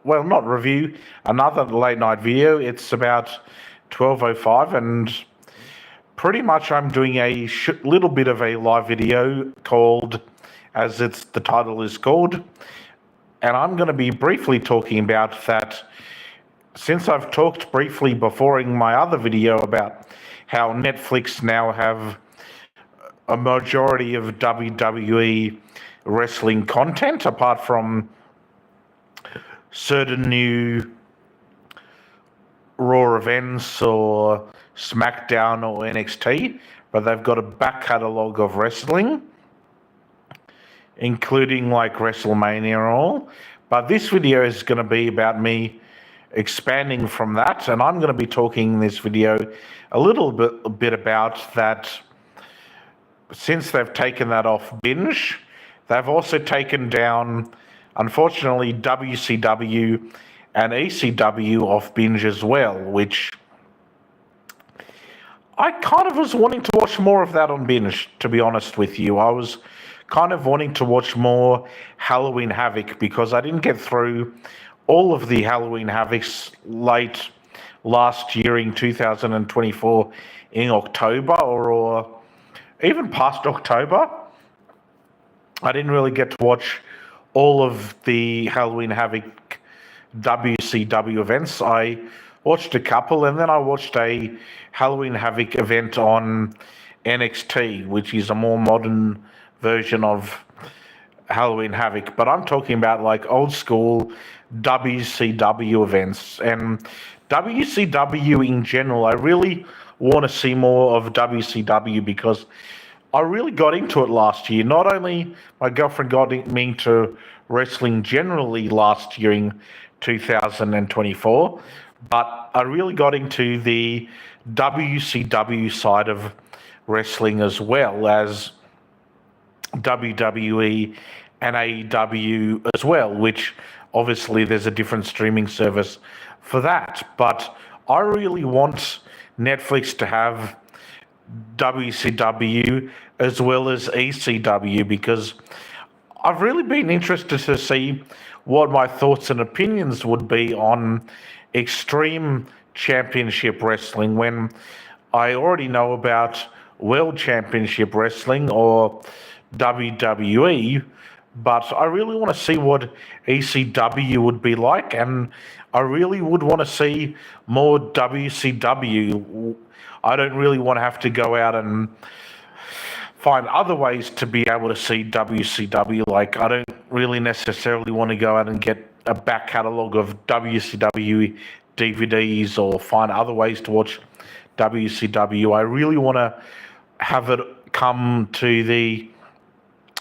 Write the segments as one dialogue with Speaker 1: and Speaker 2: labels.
Speaker 1: well, not review, another late night video. It's about 12:05, and pretty much I'm doing a little bit of a live video called, as the title is called, and I'm going to be briefly talking about that. Since I've talked briefly before in my other video about how Netflix now have a majority of WWE wrestling content, apart from certain new Raw events or SmackDown or NXT, but they've got a back catalogue of wrestling, including like WrestleMania and all. But this video is going to be about me expanding from that, and I'm going to be talking in this video a little bit about that. Since they've taken that off Binge, they've also taken down, unfortunately, WCW and ECW off Binge as well, which I kind of was wanting to watch more of that on Binge, to be honest with you. I was kind of wanting to watch more Halloween Havoc because I didn't get through all of the Halloween Havocs late last year in 2024 in October or even past October. I didn't really get to watch all of the Halloween Havoc WCW events. I watched a couple, and then I watched a Halloween Havoc event on NXT, which is a more modern version of Halloween Havoc. But I'm talking about like old school WCW events. And WCW in general, I really want to see more of WCW because I really got into it last year. Not only my girlfriend got me into wrestling generally last year in 2024, but I really got into the WCW side of wrestling as well as WWE and AEW as well, which obviously there's a different streaming service for that. But I really want Netflix to have WCW as well as ECW because I've really been interested to see what my thoughts and opinions would be on Extreme Championship Wrestling when I already know about World Championship Wrestling or WWE, but I really want to see what ECW would be like, and I really would want to see more WCW. I don't really want to have to go out and find other ways to be able to see WCW. Like, I don't really necessarily want to go out and get a back catalogue of WCW DVDs or find other ways to watch WCW. I really want to have it come to the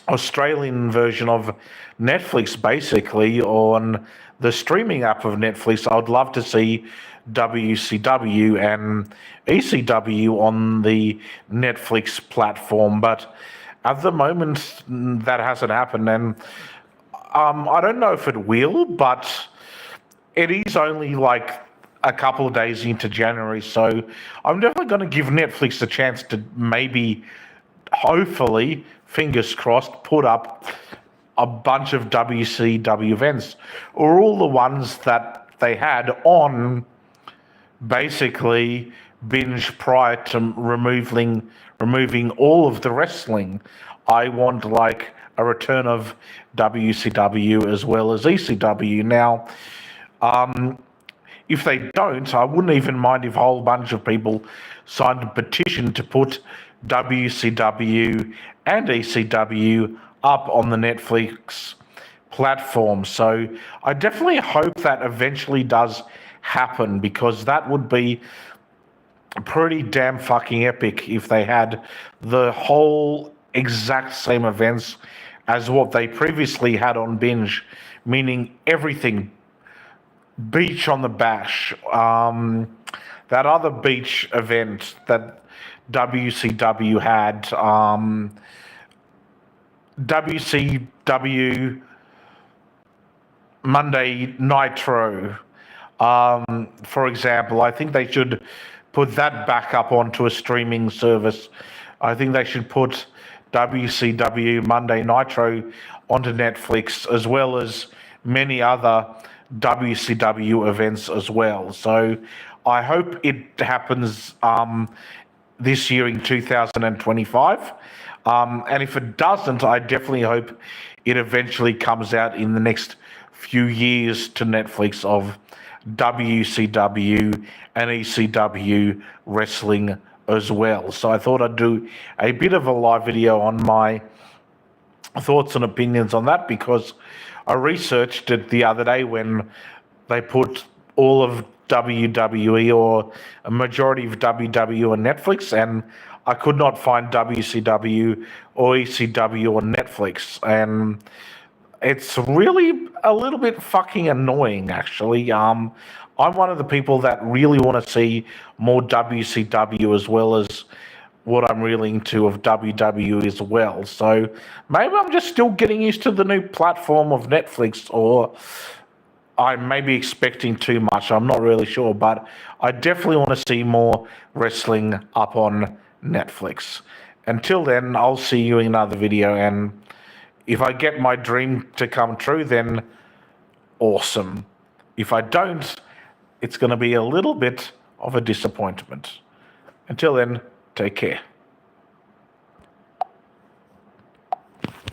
Speaker 1: Australian version of Netflix, basically, on the streaming app of Netflix. I would love to see WCW and ECW on the Netflix platform, but at the moment that hasn't happened, and I don't know if it will, but it is only like a couple of days into January, so I'm definitely going to give Netflix a chance to maybe, hopefully, fingers crossed, put up a bunch of WCW events, or all the ones that they had on basically Binge prior to removing all of the wrestling. I want like a return of WCW as well as ECW. Now, if they don't, I wouldn't even mind if a whole bunch of people signed a petition to put WCW and ECW up on the Netflix platform. So I definitely hope that eventually does happen, because that would be pretty damn fucking epic if they had the whole exact same events as what they previously had on Binge, meaning everything. Beach on the Bash, that other beach event that WCW had, WCW Monday Nitro, for example. I think they should put that back up onto a streaming service. I think they should put WCW Monday Nitro onto Netflix, as well as many other WCW events as well. So I hope it happens this year in 2025. And if it doesn't, I definitely hope it eventually comes out in the next few years to Netflix of WCW and ECW wrestling as well. So I thought I'd do a bit of a live video on my thoughts and opinions on that, because I researched it the other day when they put all of WWE, or a majority of WWE, on Netflix, and I could not find WCW or ECW on Netflix, and it's really a little bit fucking annoying, actually. I'm one of the people that really want to see more WCW, as well as what I'm really into of WWE as well. So maybe I'm just still getting used to the new platform of Netflix, or I may be expecting too much. I'm not really sure, but I definitely want to see more wrestling up on Netflix. Until then, I'll see you in another video, and if I get my dream to come true, then awesome. If I don't, it's going to be a little bit of a disappointment. Until then, take care.